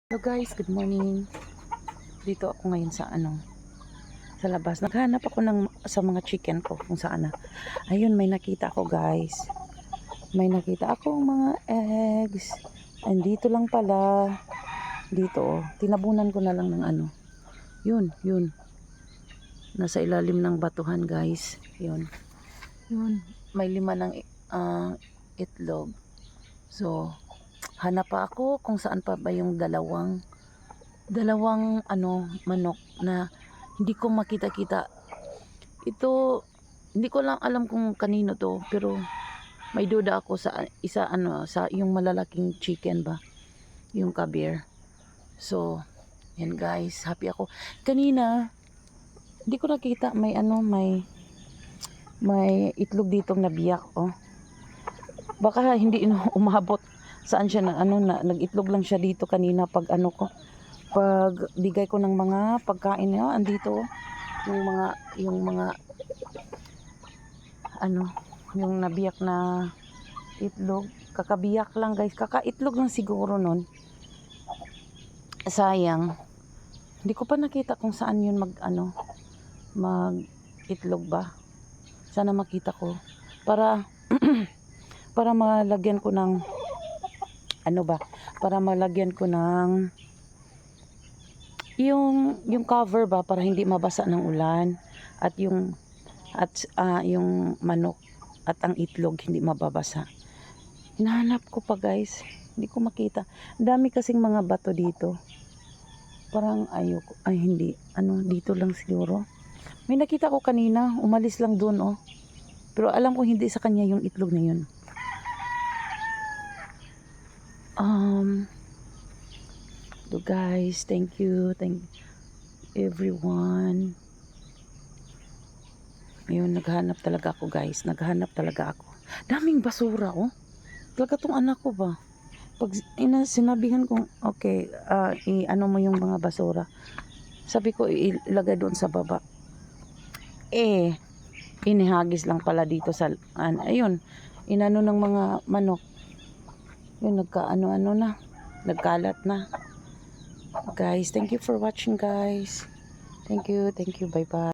Hello guys, good morning. Dito ako ngayon sa sa labas. Naghanap ako sa mga chicken ko kung saan na. Ayun, may nakita ako guys. May nakita akong mga eggs. Andito lang pala. Dito oh. Tinabunan ko na lang ng Yun. Nasa ilalim ng batuhan guys. Yun. May 5 ng itlog. So, hanap pa ako kung saan pa ba yung dalawang manok na hindi ko makita-kita. Ito, hindi ko lang alam kung kanino to, pero may duda ako sa isa sa yung malalaking chicken ba, yung kabir. So, yan guys, happy ako. Kanina, hindi ko nakita may itlog ditong nabiyak oh. Baka hindi umabot saan siya na nag-itlog lang siya dito kanina pag pag bigay ko ng mga pagkain niya andito yung mga yung nabiyak na itlog, kakabiyak lang guys, kakaitlog lang siguro nun. Sayang, hindi ko pa nakita kung saan yun mag itlog ba. Sana makita ko para para malagyan ko ng para malagyan ko ng yung cover ba para hindi mabasa ng ulan at yung manok at ang itlog hindi mababasa. Hinahanap ko pa guys, hindi ko makita. Ang dami kasing mga bato dito. Parang hindi dito lang siguro. May nakita ko kanina, umalis lang doon oh. Pero alam ko hindi sa kanya yung itlog na yun. So guys, thank you everyone. Ayun, naghanap talaga ako guys, daming basura oh. Talaga tong anak ko ba, pag sinabihan kong okay, mo yung mga basura, sabi ko ilagay doon sa baba, inihagis lang pala dito sa ayun, inano ng mga manok yun, nagkalat na guys. Thank you for watching guys. Thank you, bye bye.